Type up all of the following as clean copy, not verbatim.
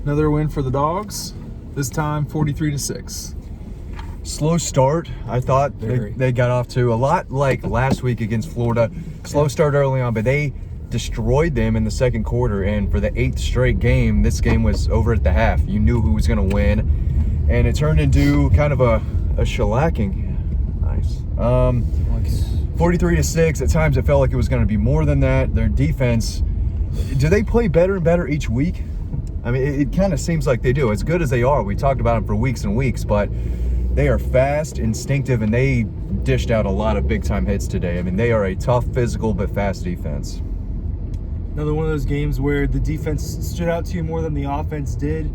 Another win for the Dogs. This time 43-6. Slow start, I thought. They got off to a lot like last week against Florida. Slow start early on, but they destroyed them in the second quarter. And for the 8th straight game, this game was over at the half. You knew who was going to win. And it turned into kind of a shellacking. Nice. 43-6. At times it felt like it was going to be more than that. Their defense, do they play better and better each week? I mean, it kind of seems like they do. As good as they are, we talked about them for weeks and weeks, but they are fast, instinctive, and they dished out a lot of big-time hits today. I mean, they are a tough, physical, but fast defense. Another one of those games where the defense stood out to you more than the offense did.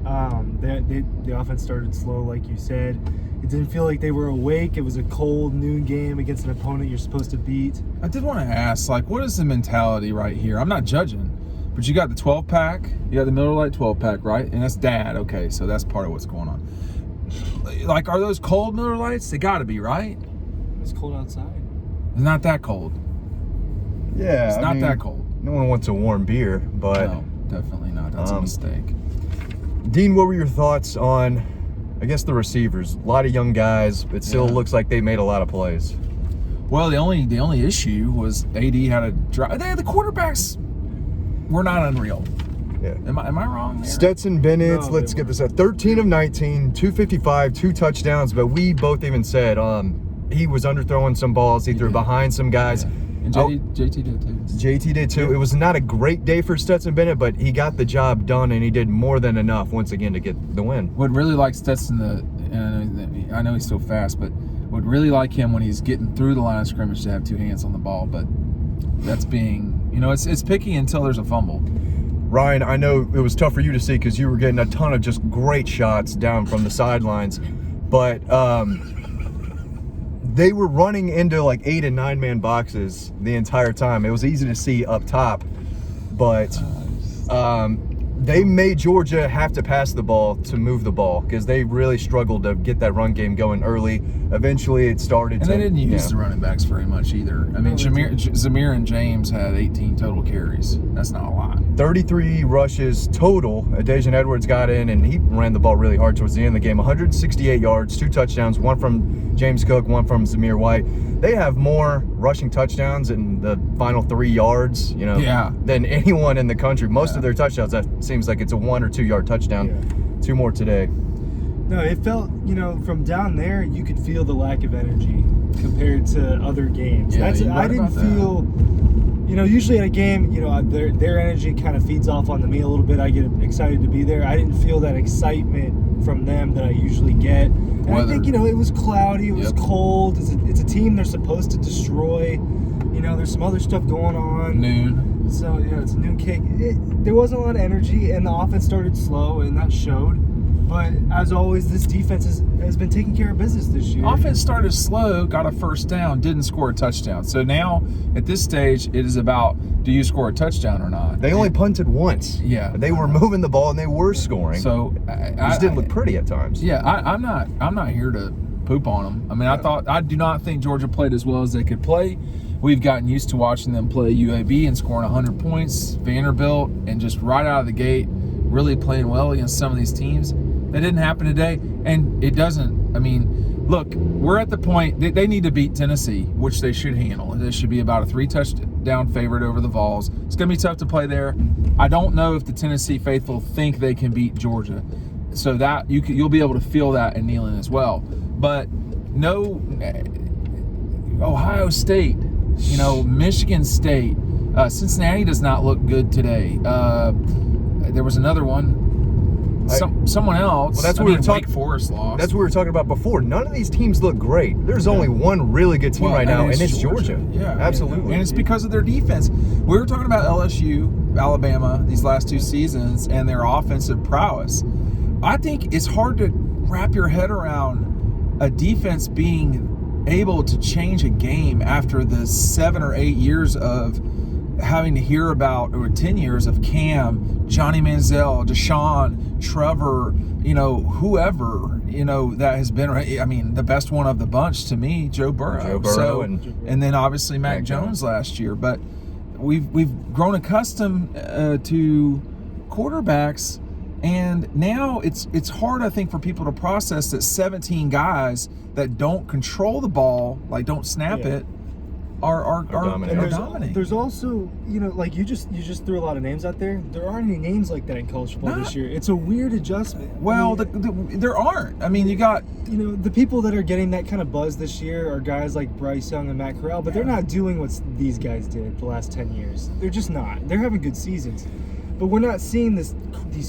The offense started slow, like you said. It didn't feel like they were awake. It was a cold noon game against an opponent you're supposed to beat. I did want to ask, what is the mentality right here? I'm not judging, but you got the 12-pack. You got the Miller Lite 12-pack, right? And that's Dad. Okay, so that's part of what's going on. Are those cold Miller Lites? They got to be, right? It's cold outside. It's not that cold. Yeah, it's not that cold. No one wants a warm beer, but no, definitely not. That's a mistake. Dean, what were your thoughts on, I guess, the receivers? A lot of young guys. It still looks like they made a lot of plays. Well, the only issue was AD had a drive. The quarterbacks were not unreal. Yeah. Am I wrong there? Stetson Bennett, let's get this at 13 of 19, 255, 2 touchdowns, but we both even said he was underthrowing some balls. He threw behind some guys. Yeah. And JT did too. JT did too. It was not a great day for Stetson Bennett, but he got the job done, and he did more than enough once again to get the win. Would really like Stetson, I know he's still fast, but would really like him when he's getting through the line of scrimmage to have 2 hands on the ball, but that's being, it's picky until there's a fumble. Ryan, I know it was tough for you to see because you were getting a ton of just great shots down from the sidelines, but they were running into 8 and 9 man boxes the entire time. It was easy to see up top, but they made Georgia have to pass the ball to move the ball because they really struggled to get that run game going early. Eventually, it started. And they didn't use the running backs very much either. I mean, Zamir and James had 18 total carries. That's not a lot. 33 rushes total. Dejan Edwards got in, and he ran the ball really hard towards the end of the game. 168 yards, 2 touchdowns, one from James Cook, one from Zamir White. They have more rushing touchdowns in the final 3 yards, than anyone in the country. Most of their touchdowns, that seems like it's a 1 or 2 yard touchdown. Yeah. 2 more today. No, it felt, from down there, you could feel the lack of energy compared to other games. Yeah, I didn't feel, usually at a game, their energy kind of feeds off onto me a little bit. I get excited to be there. I didn't feel that excitement from them that I usually get. And I think, it was cloudy, it was cold. It's a team they're supposed to destroy. There's some other stuff going on. Noon. So, it's a noon kick. There wasn't a lot of energy, and the offense started slow, and that showed. But as always, this defense has been taking care of business this year. Offense started slow, got a first down, didn't score a touchdown. So now, at this stage, it is about, do you score a touchdown or not? They only punted once. Yeah. They were moving the ball, and they were scoring. So it just didn't look pretty at times. Yeah, I'm not here to poop on them. I mean, I do not think Georgia played as well as they could play. We've gotten used to watching them play UAB and scoring 100 points, Vanderbilt, and just right out of the gate, really playing well against some of these teams. That didn't happen today, and it doesn't. I mean, look, we're at the point they need to beat Tennessee, which they should handle. They should be about a 3-touchdown favorite over the Vols. It's going to be tough to play there. I don't know if the Tennessee faithful think they can beat Georgia, so that you'll be able to feel that in Neyland as well. But no, Ohio State, Michigan State, Cincinnati does not look good today. There was another one. Someone else. Well, that's what we were Wake Forest lost. That's what we were talking about before. None of these teams look great. There's only one really good team right now, and it's Georgia. Yeah, absolutely. And it's because of their defense. We were talking about LSU, Alabama, these last 2 seasons, and their offensive prowess. I think it's hard to wrap your head around a defense being able to change a game after the 7 or 8 years of having to hear about, or 10 years of Cam, Johnny Manziel, Deshaun, Trevor, whoever, that has been, I mean, the best one of the bunch to me, Joe Burrow. And then obviously Mac Jones last year. But we've grown accustomed to quarterbacks And now it's hard, I think, for people to process that 17 guys that don't control the ball, like don't snap it, are dominating. There's also, like you just threw a lot of names out there. There aren't any names like that in college football this year. It's a weird adjustment. Well, there aren't. I mean, you got the people that are getting that kind of buzz this year are guys like Bryce Young and Matt Corral, but they're not doing what these guys did the last 10 years. They're just not. They're having good seasons. But we're not seeing these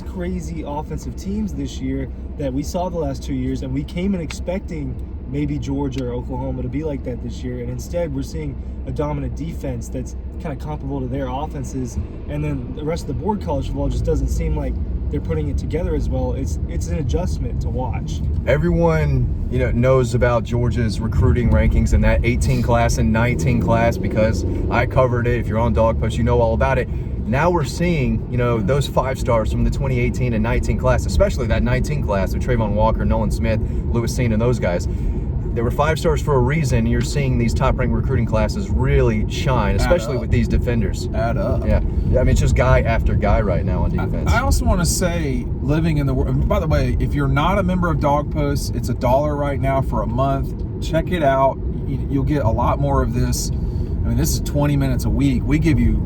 crazy offensive teams this year that we saw the last 2 years, and we came in expecting maybe Georgia or Oklahoma to be like that this year, and instead we're seeing a dominant defense that's kind of comparable to their offenses, and then the rest of the board college football just doesn't seem like they're putting it together as well. It's an adjustment to watch. Everyone knows about Georgia's recruiting rankings and that 18 class and 19 class because I covered it. If you're on Dog Post, you know all about it. Now we're seeing, those 5 stars from the 2018 and 19 class, especially that 19 class with Trayvon Walker, Nolan Smith, Lewis Seen, and those guys. They were 5 stars for a reason. You're seeing these top-ranked recruiting classes really shine, especially with these defenders. Add up. Yeah. I mean, it's just guy after guy right now on defense. I also want to say, living in the world. By the way, if you're not a member of Dog Post, it's $1 right now for a month. Check it out. You'll get a lot more of this. I mean, this is 20 minutes a week. We give you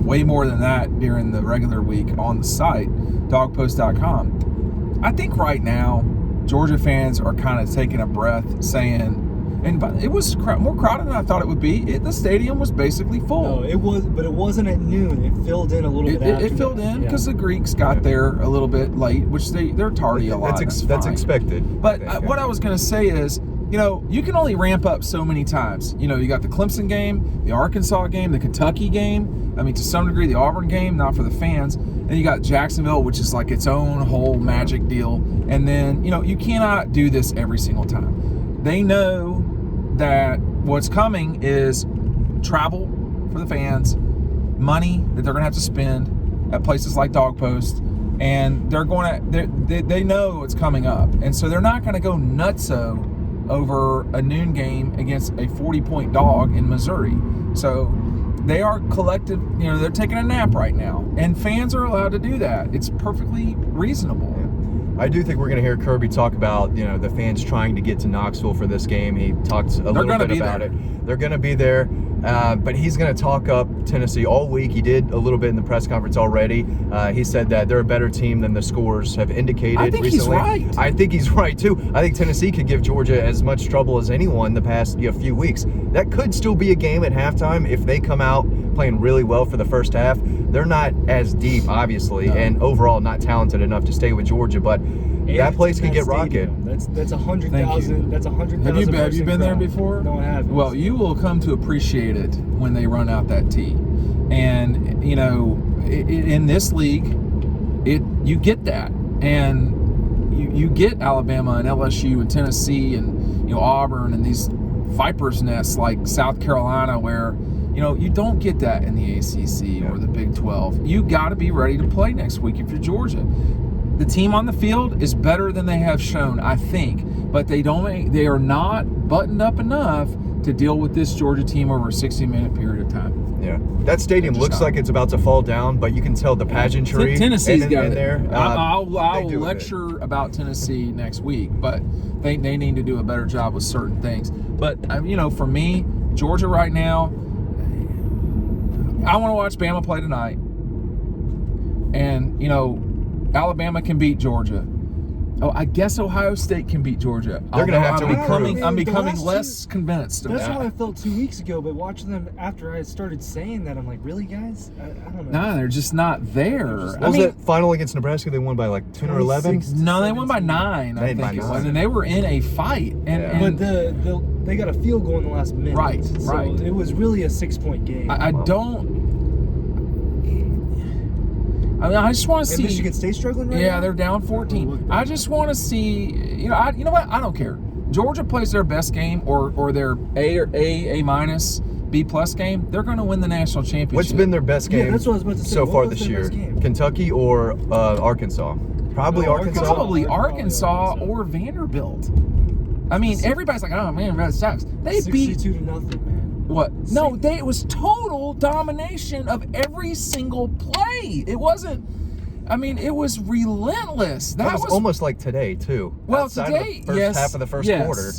way more than that during the regular week on the site, dogpost.com. I think right now, Georgia fans are kind of taking a breath, saying, and it was more crowded than I thought it would be. The stadium was basically full. No, it was, but it wasn't at noon. It filled in a little bit after. It filled in because the Greeks got there a little bit late, which they're tardy a lot. That's expected. But what I was going to say is, you can only ramp up so many times. You got the Clemson game, the Arkansas game, the Kentucky game. I mean, to some degree, the Auburn game, not for the fans. And you got Jacksonville, which is like its own whole magic deal. And then, you cannot do this every single time. They know that what's coming is travel for the fans, money that they're going to have to spend at places like Dog Post, and they know what's coming up. And so they're not going to go nutso over a noon game against a 40-point dog in Missouri. So they are collected, they're taking a nap right now. And fans are allowed to do that. It's perfectly reasonable. I do think we're going to hear Kirby talk about, the fans trying to get to Knoxville for this game. He talked a little bit about it. They're going to be there, but he's going to talk up Tennessee all week. He did a little bit in the press conference already. He said that they're a better team than the scores have indicated recently. I think he's right. I think he's right, too. I think Tennessee could give Georgia as much trouble as anyone the past few weeks. That could still be a game at halftime if they come out playing really well for the first half. They're not as deep, obviously, and overall not talented enough to stay with Georgia, but that place can get rocketed. That's 100,000. That's 100,000. Have you been there before? No, I haven't. Well, you will come to appreciate it when they run out that tee. And in this league, you get that, and you get Alabama and LSU and Tennessee and Auburn and these vipers' nests like South Carolina, where you don't get that in the ACC or the Big 12. You got to be ready to play next week if you're Georgia. The team on the field is better than they have shown, I think, but they are not buttoned up enough to deal with this Georgia team over a 60-minute period of time. Yeah, that stadium looks like it's about to fall down, but you can tell the pageantry. Tennessee's got it. There. I'll lecture about Tennessee next week, but they need to do a better job with certain things. But for me, Georgia right now, I want to watch Bama play tonight, and Alabama can beat Georgia. Oh, I guess Ohio State can beat Georgia. They're going to have to improve. I'm becoming less convinced of that. That's how I felt 2 weeks ago, but watching them after I started saying that, I'm like, really, guys? I don't know. No, they're just not there. What was that final against Nebraska? They won by like 10 or 11? No, they won by 9, I think it was. And they were in a fight. But they got a field goal in the last minute. Right. It was really a 6-point game. I just want to see. Michigan State struggling right now? Yeah, they're down 14. I just want to see. You know what? I don't care. Georgia plays their best game or their A minus, B plus game. They're going to win the national championship. What's been their best game? That's what I was about to say. So far this year? Kentucky or Arkansas? Probably Arkansas. Probably Arkansas or Vanderbilt. I mean, everybody's like, "Oh man, that sucks." They beat 62-0, man. What? No, it was total domination of every single play. It wasn't. I mean, it was relentless. That was almost like today too. Well, Outside today, of the first half of the first quarter.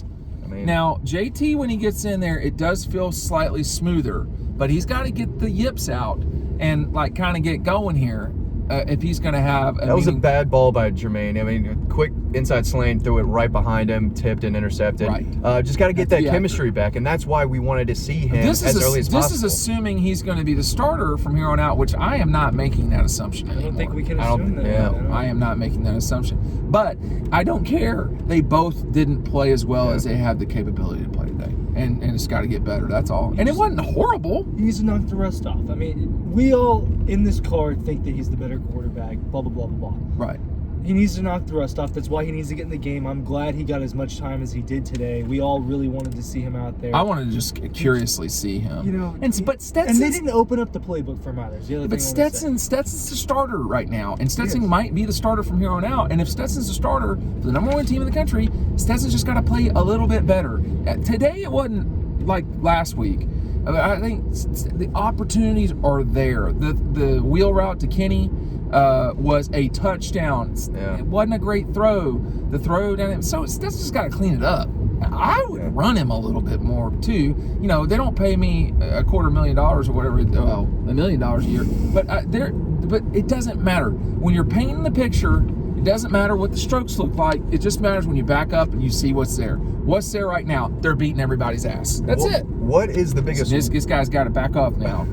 I mean, now JT, when he gets in there, it does feel slightly smoother, but he's got to get the yips out and like kind of get going here. If he's going to have that was a bad ball by Jermaine. I mean, quick inside slant, threw it right behind him, tipped and intercepted. Right. Just got to get that chemistry back, and that's why we wanted to see him as early as possible. This is assuming he's going to be the starter from here on out, which I am not making that assumption anymore. I don't think we can assume that. Yeah. I am not making that assumption. But I don't care. They both didn't play as well as they had the capability to play today. And it's got to get better, that's all. And it wasn't horrible. He needs to knock the rust off. I mean, we all in this car think that he's the better quarterback, blah, blah, blah, blah, blah. Right. He needs to knock the rust off. That's why he needs to get in the game. I'm glad he got as much time as he did today. We all really wanted to see him out there. I wanted to just curiously see him. You know, but Stetson. And they didn't open up the playbook for Myers. But Stetson's the starter right now, and Stetson might be the starter from here on out. And if Stetson's the starter for the number one team in the country, Stetson's just got to play a little bit better. Today it wasn't like last week. I think the opportunities are there. The wheel route to Kenny was a touchdown. Yeah. It wasn't a great throw. The throw down. So Stetson's just got to clean it up. I would run him a little bit more too. You know, they don't pay me $250,000 or whatever. Well, $1 million a year. But it doesn't matter when you're painting the picture. It doesn't matter what the strokes look like. It just matters when you back up and you see what's there. What's there right now? They're beating everybody's ass. That's it. What is the biggest? This guy's got to back off now.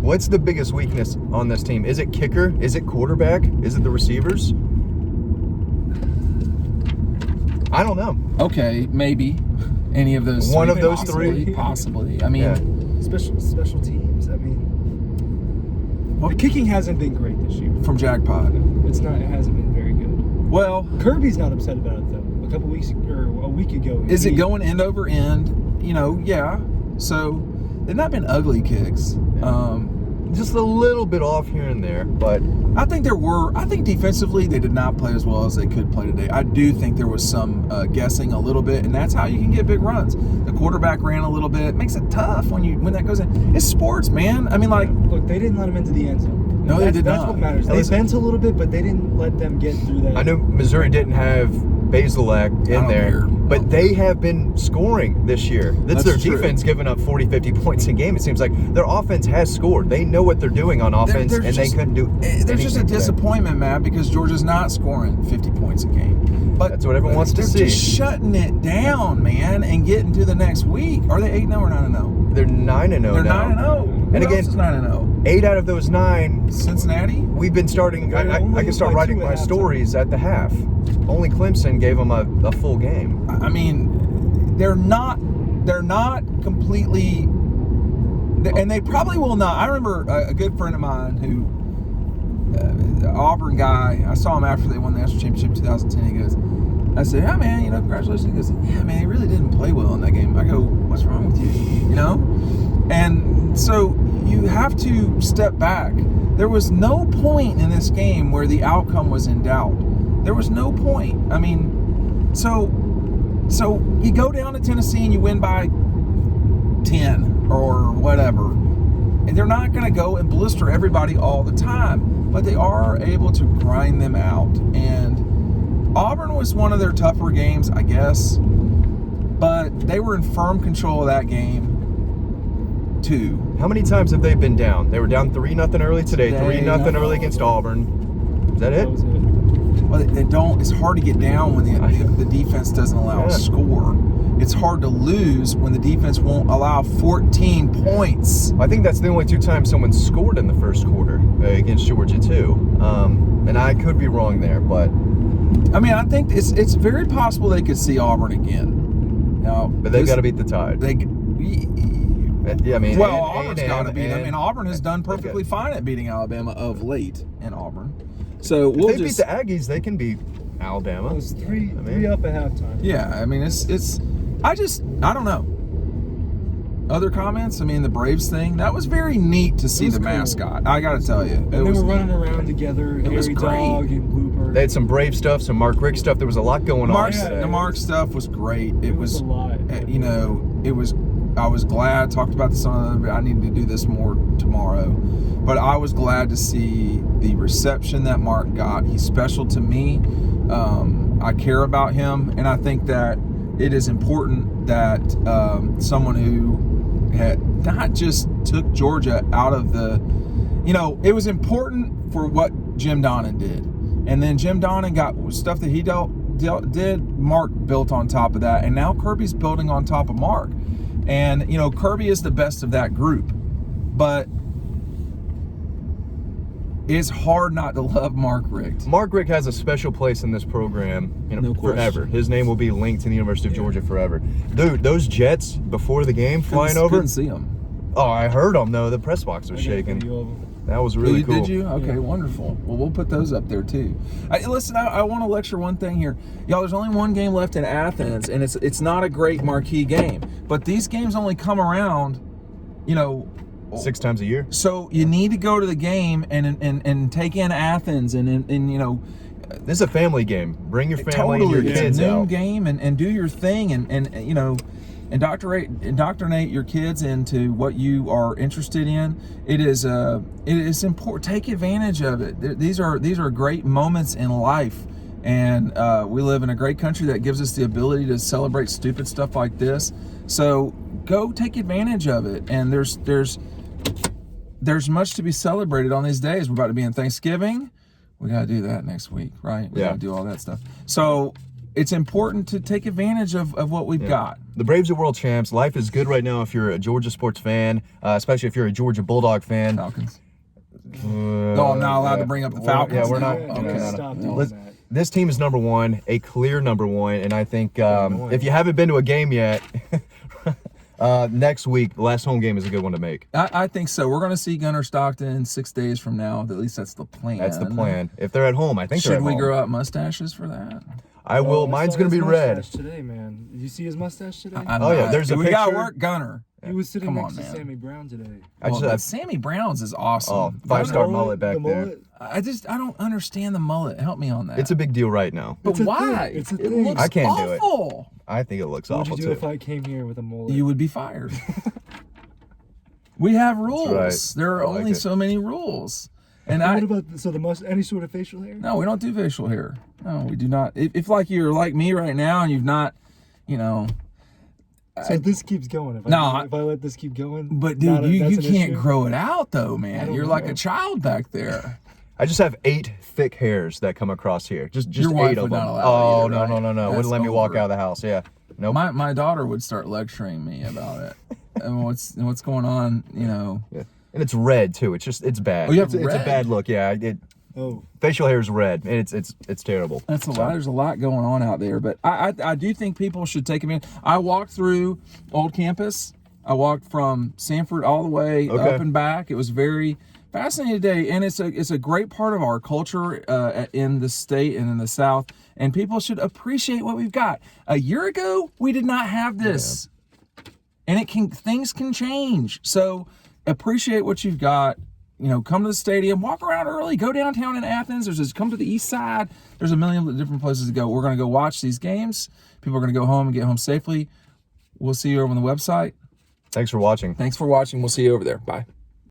What's the biggest weakness on this team? Is it kicker? Is it quarterback? Is it the receivers? I don't know. Okay, maybe any of those. One of those possibly, three, possibly. I mean, special teams. I mean, the kicking hasn't been great this year. From Jackpot, it hasn't been very good. Well, Kirby's not upset about it though. A week ago. Is it going end over end? You know, yeah. So they've not been ugly kicks. Just a little bit off here and there, but I think defensively they did not play as well as they could play today. I do think there was some guessing a little bit, and that's how you can get big runs. The quarterback ran a little bit. It makes it tough when that goes in. It's sports, man. I mean, look, they didn't let him into the end zone. No, they did not. That's what matters. They bent a little bit, but they didn't let them get through that. I know Missouri didn't have Bazelak in there, but they have been scoring this year. That's their defense giving up 40, 50 points a game. It seems like their offense has scored. They know what they're doing on offense, and they couldn't do anything. There's just a disappointment, Matt, because Georgia's not scoring 50 points a game. But that's what everyone wants to see. They're just shutting it down, man, and getting to the next week. Are they 8-0 or 9-0? They're 9-0 now. They're 9-0. And again, 9-0. 8 out of those 9. Cincinnati? We've been starting. I can start writing my stories at the half. Only Clemson gave them a full game. I mean, they're not completely, and they probably will not. I remember a good friend of mine who, Auburn guy, I saw him after they won the national championship in 2010. He goes, I said, yeah, man, congratulations. He goes, yeah, man, he really didn't play well in that game. I go, what's wrong with you? And so you have to step back. There was no point in this game where the outcome was in doubt. There was no point. I mean, so you go down to Tennessee and you win by 10 or whatever. And they're not going to go and blister everybody all the time, but they are able to grind them out. And Auburn was one of their tougher games, I guess, but they were in firm control of that game too. How many times have they been down? They were down 3-0 early today, 3-0 early against Auburn. Is that it? That was it. Well, they don't. It's hard to get down when the defense doesn't allow a score. It's hard to lose when the defense won't allow 14 points. I think that's the only 2 times someone scored in the first quarter against Georgia too. And I could be wrong there, but I mean, I think it's very possible they could see Auburn again. Now, but they've got to beat the Tide. Yeah, I mean, Auburn's got to beat them, and Auburn has done perfectly fine at beating Alabama of late in Auburn. So if they beat the Aggies, they can beat Alabama. It was three up at halftime. Yeah, I mean, I don't know. Other comments? I mean, the Braves thing, that was very neat to see the cool mascot. I got to tell you. They were running around together. It was great. Dog and Blooper. They had some Brave stuff, some Mark Richt stuff. There was a lot going on. The Mark stuff was great. It was a lot. It was I was glad, talked about this on I need to do this more tomorrow, but I was glad to see the reception that Mark got. He's special to me. I care about him, and I think that it is important that someone who had not just took Georgia out of the, it was important for what Jim Donnan did. And then Jim Donnan got stuff that he did, Mark built on top of that, and now Kirby's building on top of Mark. And, Kirby is the best of that group, but it's hard not to love Mark Richt. Mark Richt has a special place in this program, No forever. His name will be linked to the University of Georgia forever. Dude, those Jets before the game flying over. Couldn't see them. Oh, I heard them though. The press box was shaking. That was really cool. Did you? Okay, wonderful. Well, we'll put those up there too. Listen, I want to lecture one thing here, y'all. There's only one game left in Athens, and it's not a great marquee game, but these games only come around, 6 times a year. So you need to go to the game and take in Athens and this is a family game. Bring your family totally, and your kids it's a noon out. game and do your thing and indoctrinate your kids into what you are interested in. It is important. Take advantage of it. These are great moments in life, and we live in a great country that gives us the ability to celebrate stupid stuff like this. So go take advantage of it. And there's much to be celebrated on these days. We're about to be in Thanksgiving. We got to do that next week, right? We got to do all that stuff. So it's important to take advantage of what we've got. The Braves are world champs. Life is good right now if you're a Georgia sports fan, especially if you're a Georgia Bulldog fan. Falcons. I'm not allowed to bring up the Falcons. Yeah, we're not. Stop doing that. This team is number one, a clear number one, and I think if you haven't been to a game yet, next week, the last home game is a good one to make. I think so. We're going to see Gunnar Stockton 6 days from now. At least that's the plan. That's the plan. If they're at home, I think they're at Should we home. grow out mustaches for that? I will. Mine's going to be red. Today, man. Did you see his mustache today? There's a we picture. got to work Gunnar. He was sitting next to man. Sammy Brown today. Sammy Brown's is awesome. Oh, 5-star mullet back there. I don't understand the mullet. Help me on that. It's a big deal right now. But why? It's a it thing. looks I can't awful. do it. I think it looks What awful would you do too. if I came here with a mullet? You would be fired. We have rules. Right. There are I like only it. so many rules. And what about any sort of facial hair? No, we don't do facial hair. No, we do not. If like you're like me right now and you've not, So this keeps going. If I let this keep going. But dude, you can't issue? grow it out though, man. You're like know. a child back there. I just have 8 thick hairs that come across here. Just Your wife 8 of would them. not allow Oh, either, no. right? Wouldn't let me walk out of the house. Yeah. Nope. My daughter would start lecturing me about it and what's going on, Yeah. And it's red too. It's bad. Oh, you have it's a red? bad look. Yeah. Facial hair is red. And it's terrible. That's a lot. There's a lot going on out there, but I do think people should take them in. I walked through Old Campus. I walked from Sanford all the way up and back. It was very fascinating day, and it's a great part of our culture in the state and in the South. And people should appreciate what we've got. A year ago, we did not have this, and things can change. So appreciate what you've got. Come to the stadium, walk around early, go downtown in Athens. Come to the east side. There's a million different places to go. We're going to go watch these games. People are going to go home and get home safely. We'll see you over on the website. Thanks for watching. Thanks for watching. We'll see you over there. Bye.